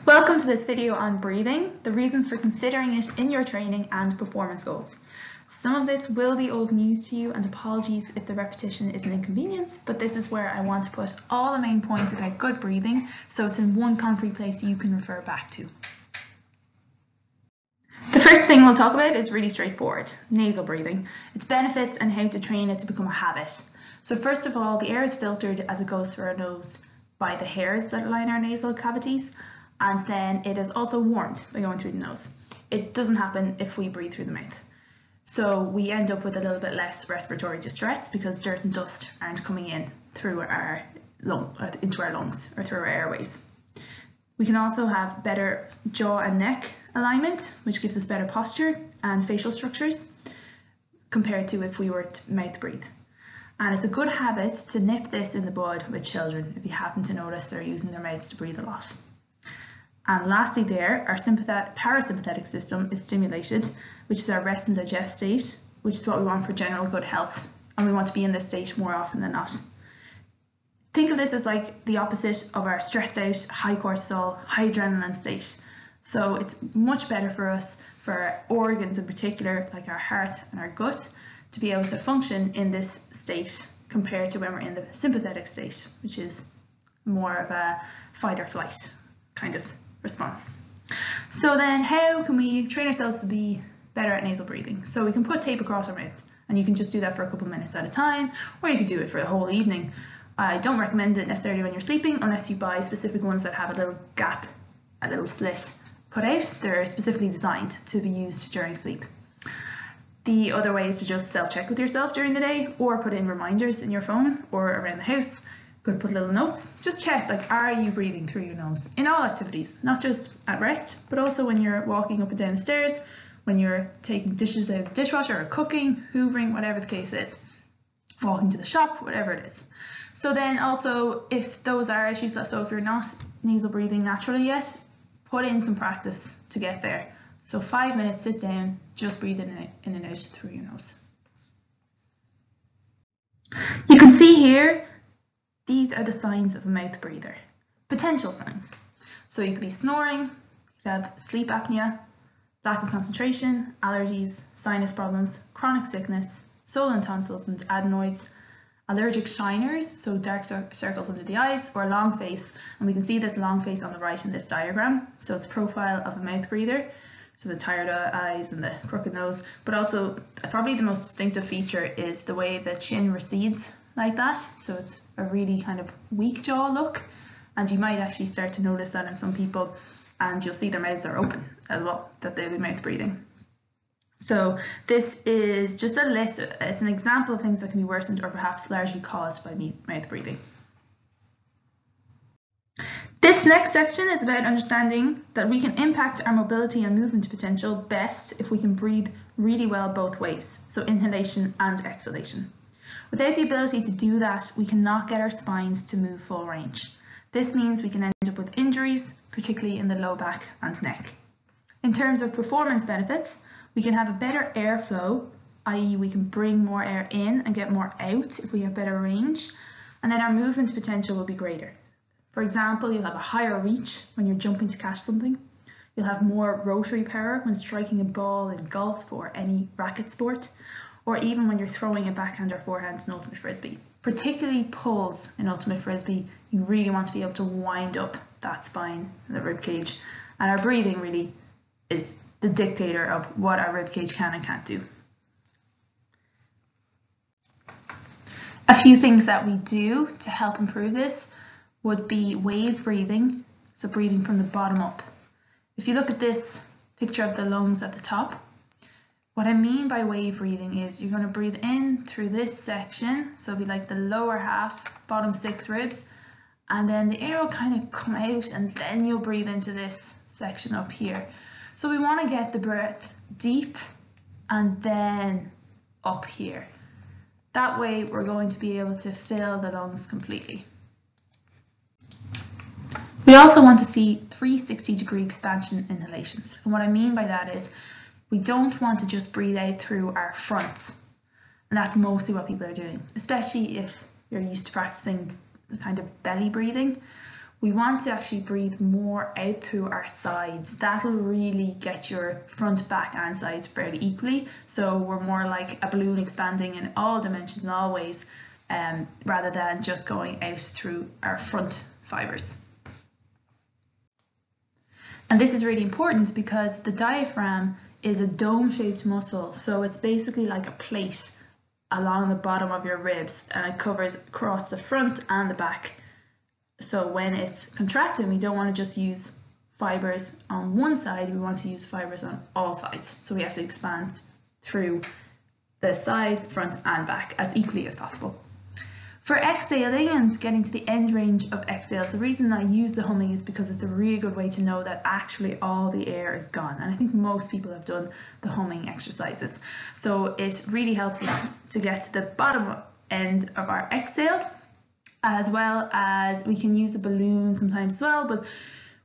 Welcome to this video on breathing, the reasons for considering it in your training and performance goals. Some of this will be old news to you, and apologies if the repetition is an inconvenience, but this is where I want to put all the main points about good breathing so it's in one concrete place you can refer back to. The first thing we'll talk about is really straightforward, nasal breathing, its benefits and how to train it to become a habit. So first of all, the air is filtered as it goes through our nose by the hairs that line our nasal cavities, and then it is also warmed by going through the nose. It doesn't happen if we breathe through the mouth. So we end up with a little bit less respiratory distress because dirt and dust aren't coming in through our into our lungs or through our airways. We can also have better jaw and neck alignment, which gives us better posture and facial structures compared to if we were to mouth breathe. And it's a good habit to nip this in the bud with children if you happen to notice they're using their mouths to breathe a lot. And lastly there, our parasympathetic system is stimulated, which is our rest and digest state, which is what we want for general good health. And we want to be in this state more often than not. Think of this as like the opposite of our stressed out, high cortisol, high adrenaline state. So it's much better for us, for our organs in particular, like our heart and our gut, to be able to function in this state compared to when we're in the sympathetic state, which is more of a fight or flight kind of response. So then how can we train ourselves to be better at nasal breathing? So we can put tape across our mouths, and you can just do that for a couple of minutes at a time, or you could do it for the whole evening. I don't recommend it necessarily when you're sleeping unless you buy specific ones that have a little gap, a little slit cut out. They're specifically designed to be used during sleep. The other way is to just self-check with yourself during the day, or put in reminders in your phone or around the house. You could put little notes. Just check, like, are you breathing through your nose in all activities, not just at rest, but also when you're walking up and down the stairs, when you're taking dishes out of the dishwasher or cooking, hoovering, whatever the case is, walking to the shop, whatever it is. So then also, if those are issues, so if you're not nasal breathing naturally yet, put in some practice to get there. So 5 minutes, sit down, just breathe in and out through your nose. You can see here, these are the signs of a mouth breather, potential signs. So you could be snoring, you could have sleep apnea, lack of concentration, allergies, sinus problems, chronic sickness, swollen tonsils and adenoids, allergic shiners, so dark circles under the eyes, or a long face. And we can see this long face on the right in this diagram. So it's a profile of a mouth breather. So the tired eyes and the crooked nose, but also probably the most distinctive feature is the way the chin recedes like that. So it's a really kind of weak jaw look, and you might actually start to notice that in some people, and you'll see their mouths are open as well, that they'll be mouth breathing. So this is just a list, it's an example of things that can be worsened or perhaps largely caused by mouth breathing. This next section is about understanding that we can impact our mobility and movement potential best if we can breathe really well both ways, so inhalation and exhalation. Without the ability to do that, we cannot get our spines to move full range. This means we can end up with injuries, particularly in the low back and neck. In terms of performance benefits, we can have a better airflow, i.e. we can bring more air in and get more out if we have better range, and then our movement potential will be greater. For example, you'll have a higher reach when you're jumping to catch something. You'll have more rotary power when striking a ball in golf or any racket sport, or even when you're throwing a backhand or forehand in ultimate frisbee. Particularly pulls in ultimate frisbee, you really want to be able to wind up that spine, the rib cage, and our breathing really is the dictator of what our rib cage can and can't do. A few things that we do to help improve this would be wave breathing, so breathing from the bottom up. If you look at this picture of the lungs at the top, what I mean by wave breathing is you're going to breathe in through this section, so it'll be like the lower half, bottom 6 ribs, and then the air will kind of come out and then you'll breathe into this section up here. So we want to get the breath deep and then up here. That way we're going to be able to fill the lungs completely. We also want to see 360-degree expansion inhalations. And what I mean by that is we don't want to just breathe out through our fronts. And that's mostly what people are doing, especially if you're used to practicing the kind of belly breathing. we want to actually breathe more out through our sides. That'll really get your front, back and sides fairly equally. So we're more like a balloon expanding in all dimensions and all ways, rather than just going out through our front fibers. And this is really important because the diaphragm is a dome-shaped muscle, so it's basically like a plate along the bottom of your ribs, and it covers across the front and the back. So when it's contracting, we don't want to just use fibers on one side, we want to use fibers on all sides. So we have to expand through the sides, front and back as equally as possible. For exhaling and getting to the end range of exhales, the reason I use the humming is because it's a really good way to know that actually all the air is gone. And I think most people have done the humming exercises. So it really helps us to get to the bottom end of our exhale, as well as we can use a balloon sometimes as well, but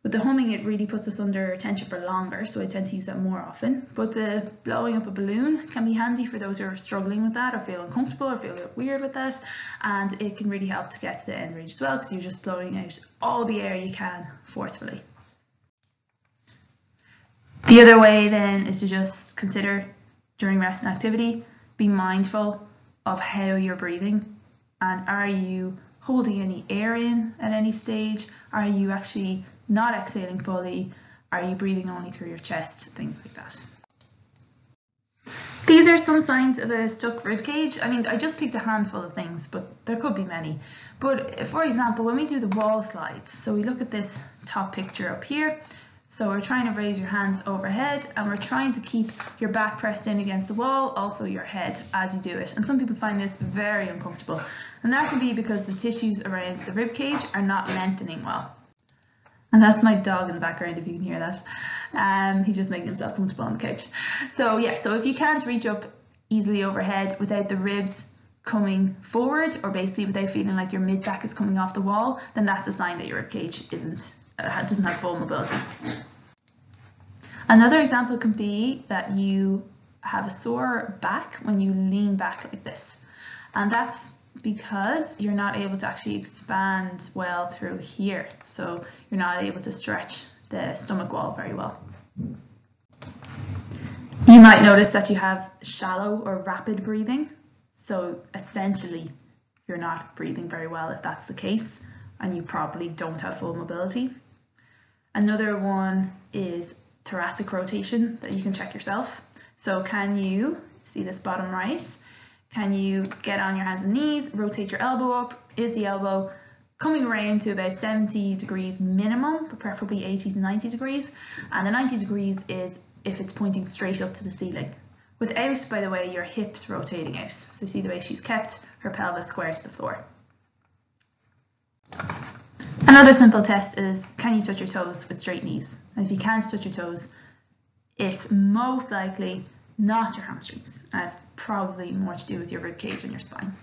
with the humming it really puts us under tension for longer, so I tend to use that more often. But the blowing up a balloon can be handy for those who are struggling with that or feel uncomfortable or feel a bit weird with that, and it can really help to get to the end range as well, because you're just blowing out all the air you can forcefully. The other way then is to just consider during rest and activity, be mindful of how you're breathing, and are you holding any air in at any stage? Are you actually not exhaling fully? Are you breathing only through your chest? Things like that. These are some signs of a stuck ribcage. I mean, I just picked a handful of things, but there could be many. But for example, when we do the wall slides, so we look at this top picture up here. So we're trying to raise your hands overhead, and we're trying to keep your back pressed in against the wall, also your head as you do it. And some people find this very uncomfortable. And that can be because the tissues around the ribcage are not lengthening well. And that's my dog in the background, if you can hear that. He's just making himself comfortable on the couch. So yeah, so if you can't reach up easily overhead without the ribs coming forward, or basically without feeling like your mid-back is coming off the wall, then that's a sign that your ribcage doesn't have full mobility. Another example can be that you have a sore back when you lean back like this. And that's because you're not able to actually expand well through here. So you're not able to stretch the stomach wall very well. You might notice that you have shallow or rapid breathing. So essentially you're not breathing very well if that's the case, and you probably don't have full mobility. Another one is thoracic rotation that you can check yourself. So can you see this bottom right? Can you get on your hands and knees, rotate your elbow up? Is the elbow coming around to about 70 degrees minimum, but preferably 80 to 90 degrees? And the 90 degrees is if it's pointing straight up to the ceiling. Without, by the way, your hips rotating out. So see the way she's kept her pelvis square to the floor. Another simple test is, can you touch your toes with straight knees? And if you can't touch your toes, it's most likely not your hamstrings, and it's probably more to do with your ribcage and your spine.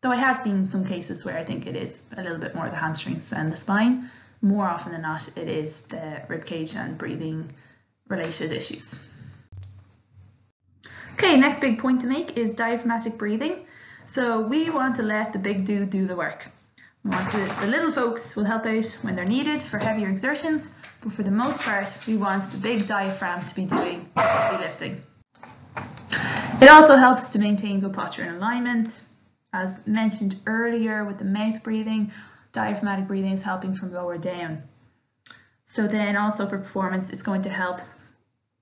Though I have seen some cases where I think it is a little bit more the hamstrings and the spine. More often than not, it is the ribcage and breathing related issues. Okay, next big point to make is diaphragmatic breathing. So we want to let the big dude do the work. The little folks will help out when they're needed for heavier exertions, but for the most part, we want the big diaphragm to be doing the heavy lifting. It also helps to maintain good posture and alignment. As mentioned earlier with the mouth breathing, diaphragmatic breathing is helping from lower down. So then also for performance, it's going to help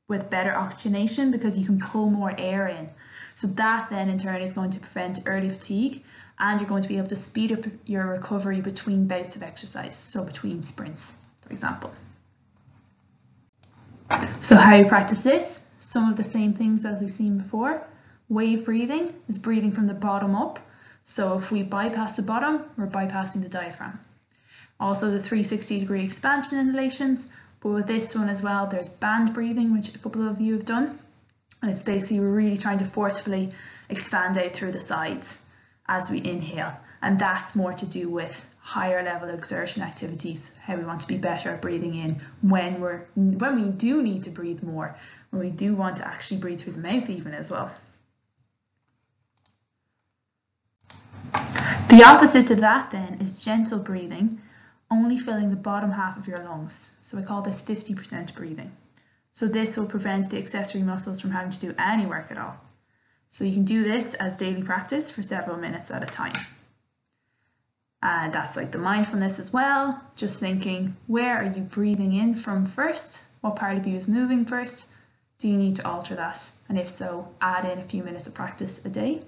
with better oxygenation because you can pull more air in. So that then in turn is going to prevent early fatigue, and you're going to be able to speed up your recovery between bouts of exercise, so between sprints, for example. So how you practice this, some of the same things as we've seen before. Wave breathing is breathing from the bottom up. So if we bypass the bottom, we're bypassing the diaphragm. Also the 360-degree expansion inhalations, but with this one as well, there's band breathing, which a couple of you have done. And it's basically really trying to forcefully expand out through the sides as we inhale. And that's more to do with higher level exertion activities, how we want to be better at breathing in when we do need to breathe more, when we do want to actually breathe through the mouth even as well. The opposite to that then is gentle breathing, only filling the bottom half of your lungs. So I call this 50% breathing. So this will prevent the accessory muscles from having to do any work at all. So you can do this as daily practice for several minutes at a time. And that's like the mindfulness as well, just thinking, where are you breathing in from first? What part of you is moving first? Do you need to alter that? And if so, add in a few minutes of practice a day.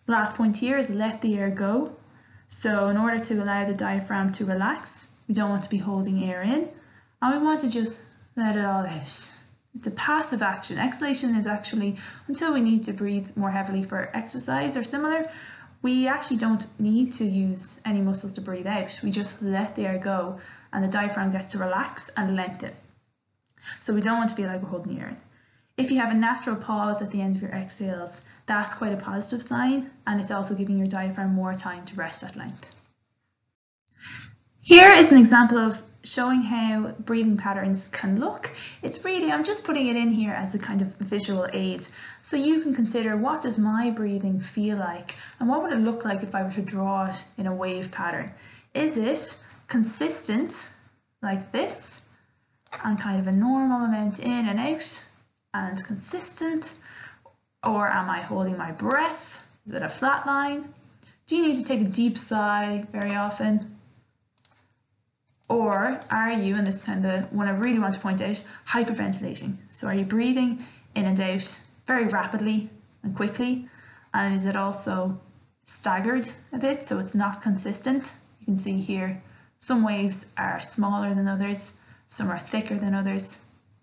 Last point here is let the air go. So in order to allow the diaphragm to relax, we don't want to be holding air in, and we want to just let it all out. It's a passive action. Exhalation is actually until we need to breathe more heavily for exercise or similar. We actually don't need to use any muscles to breathe out. We just let the air go and the diaphragm gets to relax and lengthen. So we don't want to feel like we're holding air in. If you have a natural pause at the end of your exhales, that's quite a positive sign, and it's also giving your diaphragm more time to rest at length. Here is an example of showing how breathing patterns can look. It's really, I'm just putting it in here as a kind of visual aid, so you can consider, what does my breathing feel like, and what would it look like if I were to draw it in a wave pattern? Is it consistent like this, and kind of a normal amount in and out, and consistent? Or am I holding my breath? Is it a flat line? Do you need to take a deep sigh very often? Or are you, and this is kind of one I really want to point out, hyperventilating? So are you breathing in and out very rapidly and quickly? And is it also staggered a bit, so it's not consistent? You can see here some waves are smaller than others, some are thicker than others,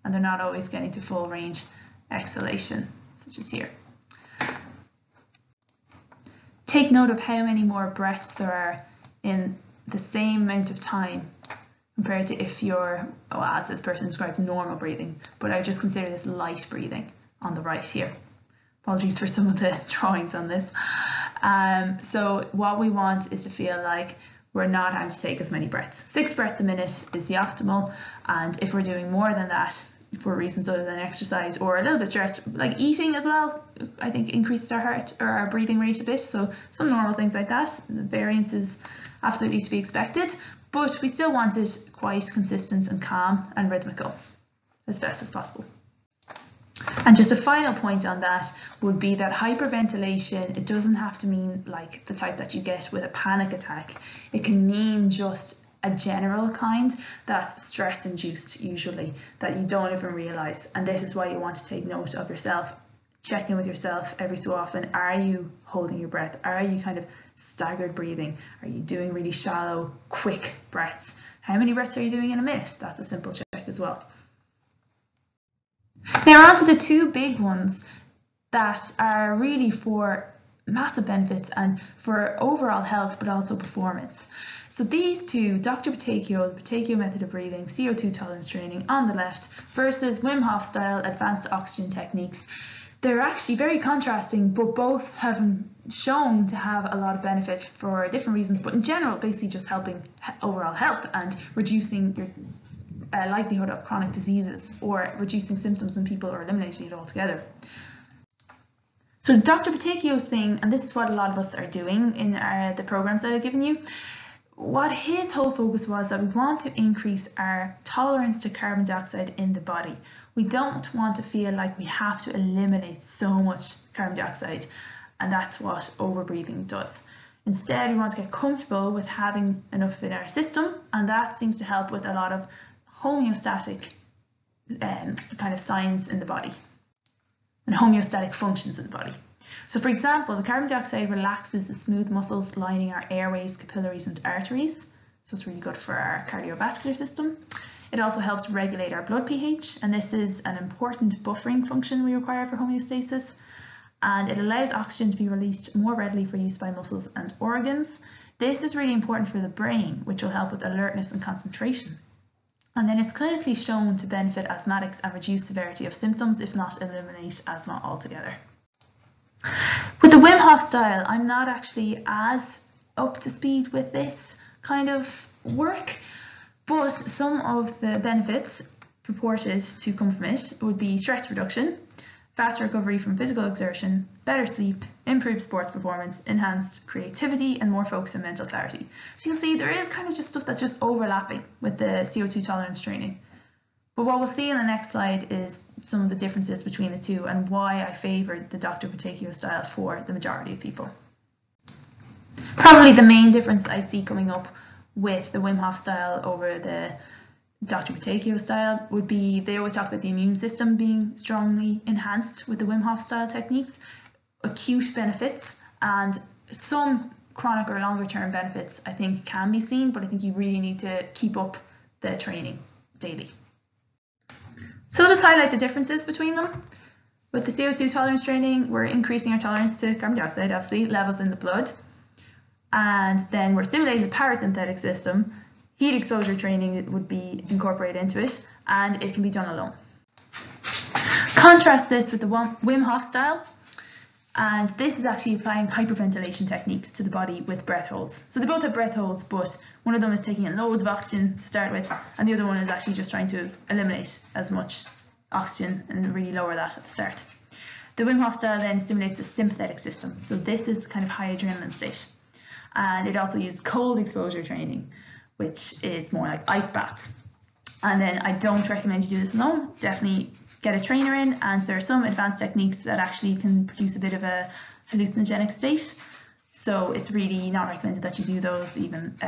and they're not always getting to full range exhalation, such as here. Take note of how many more breaths there are in the same amount of time compared to if you're, well, as this person describes, normal breathing, but I just consider this light breathing on the right here. Apologies for some of the drawings on this. So what we want is to feel like we're not having to take as many breaths. 6 breaths a minute is the optimal, and if we're doing more than that for reasons other than exercise or a little bit stressed, like eating as well, I think increases our heart or our breathing rate a bit. So some normal things like that. The variance is absolutely to be expected, but we still want it quite consistent and calm and rhythmical as best as possible. And just a final point on that would be that hyperventilation, it doesn't have to mean like the type that you get with a panic attack. It can mean just a general kind that's stress induced usually, that you don't even realize. And this is why you want to take note of yourself. Check in with yourself every so often. Are you holding your breath? Are you kind of staggered breathing? Are you doing really shallow, quick breaths? How many breaths are you doing in a minute? That's a simple check as well. Now on to the 2 big ones that are really for massive benefits and for overall health, but also performance. So these 2, Dr. Pattakio, the Pattakio method of breathing, CO2 tolerance training on the left, versus Wim Hof style advanced oxygen techniques. They're actually very contrasting, but both have been shown to have a lot of benefit for different reasons, but in general, basically just helping overall health and reducing your likelihood of chronic diseases, or reducing symptoms in people, or eliminating it altogether. So Dr. Pattakio's thing, and this is what a lot of us are doing in the programs that I've given you, what his whole focus was that we want to increase our tolerance to carbon dioxide in the body. We don't want to feel like we have to eliminate so much carbon dioxide, and that's what overbreathing does. Instead, we want to get comfortable with having enough in our system, and that seems to help with a lot of homeostatic kind of signs in the body and homeostatic functions in the body. So for example, the carbon dioxide relaxes the smooth muscles lining our airways, capillaries and arteries. So it's really good for our cardiovascular system. It also helps regulate our blood pH, and this is an important buffering function we require for homeostasis. And it allows oxygen to be released more readily for use by muscles and organs. This is really important for the brain, which will help with alertness and concentration. And then it's clinically shown to benefit asthmatics and reduce severity of symptoms, if not eliminate asthma altogether. With the Wim Hof style, I'm not actually as up to speed with this kind of work, but some of the benefits purported to come from it would be stress reduction, faster recovery from physical exertion, better sleep, improved sports performance, enhanced creativity, and more focus and mental clarity. So you'll see there is kind of just stuff that's just overlapping with the CO2 tolerance training. But what we'll see in the next slide is some of the differences between the two and why I favoured the Dr. Pattakio style for the majority of people. Probably the main difference I see coming up with the Wim Hof style over the Dr. Pattakio style would be they always talk about the immune system being strongly enhanced with the Wim Hof style techniques, acute benefits, and some chronic or longer term benefits I think can be seen, but I think you really need to keep up the training daily. So I'll just highlight the differences between them. With the CO2 tolerance training, we're increasing our tolerance to carbon dioxide, obviously, levels in the blood. And then we're stimulating the parasympathetic system. Heat exposure training would be incorporated into it, and it can be done alone. Contrast this with the Wim Hof style, and this is actually applying hyperventilation techniques to the body with breath holds. So they both have breath holds, but one of them is taking in loads of oxygen to start with, and the other one is actually just trying to eliminate as much oxygen and really lower that at the start. The Wim Hof style then stimulates the sympathetic system, so this is kind of high adrenaline state. And it also uses cold exposure training, which is more like ice baths. And then I don't recommend you do this alone. Definitely get a trainer in, and there are some advanced techniques that actually can produce a bit of a hallucinogenic state. So it's really not recommended that you do those even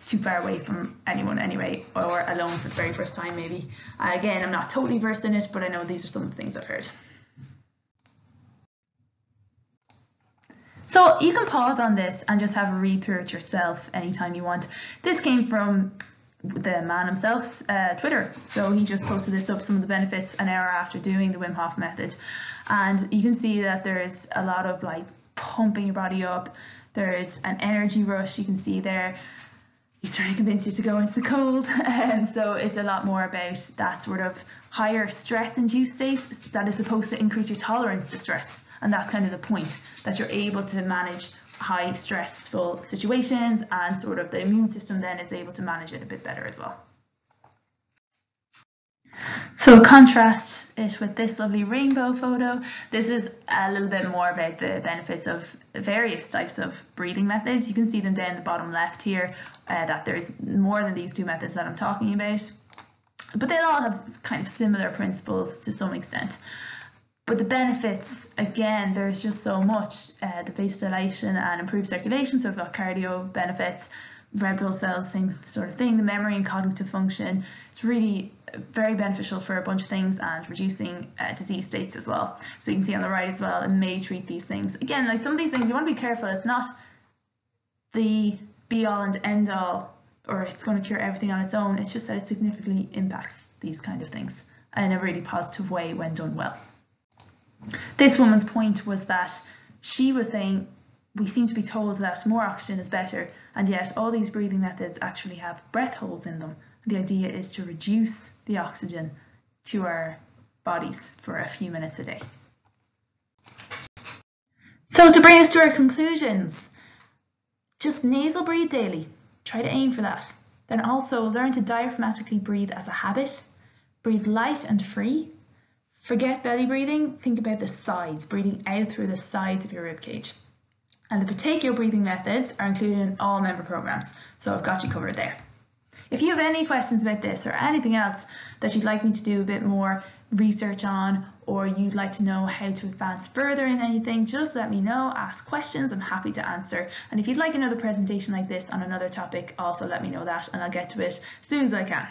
too far away from anyone anyway, or alone for the very first time maybe. Again, I'm not totally versed in it, but I know these are some of the things I've heard. So you can pause on this and just have a read through it yourself anytime you want. This came from the man himself's Twitter. So he just posted this up, some of the benefits an hour after doing the Wim Hof method. And you can see that there's a lot of like pumping your body up. There's an energy rush, you can see there. He's trying to convince you to go into the cold. And so it's a lot more about that sort of higher stress-induced state that is supposed to increase your tolerance to stress. And that's kind of the point, that you're able to manage high stressful situations, and sort of the immune system then is able to manage it a bit better as well. So contrast it with this lovely rainbow photo. This is a little bit more about the benefits of various types of breathing methods. You can see them down the bottom left here, that there's more than these two methods that I'm talking about. But they all have kind of similar principles to some extent. But the benefits, again, there's just so much. The vasodilation and improved circulation, so we've got cardio benefits, red blood cells, same sort of thing, the memory and cognitive function. It's really very beneficial for a bunch of things, and reducing disease states as well. So you can see on the right as well, it may treat these things. Again, like some of these things, you want to be careful. It's not the be all and end all, or it's going to cure everything on its own. It's just that it significantly impacts these kind of things in a really positive way when done well. This woman's point was that she was saying we seem to be told that more oxygen is better, and yet all these breathing methods actually have breath holds in them. The idea is to reduce the oxygen to our bodies for a few minutes a day. So to bring us to our conclusions, just nasal breathe daily. Try to aim for that. Then also learn to diaphragmatically breathe as a habit. Breathe light and free. Forget belly breathing, think about the sides, breathing out through the sides of your ribcage. And the Pattakio breathing methods are included in all member programs, so I've got you covered there. If you have any questions about this or anything else that you'd like me to do a bit more research on, or you'd like to know how to advance further in anything, just let me know, ask questions, I'm happy to answer. And if you'd like another presentation like this on another topic, also let me know that, and I'll get to it as soon as I can.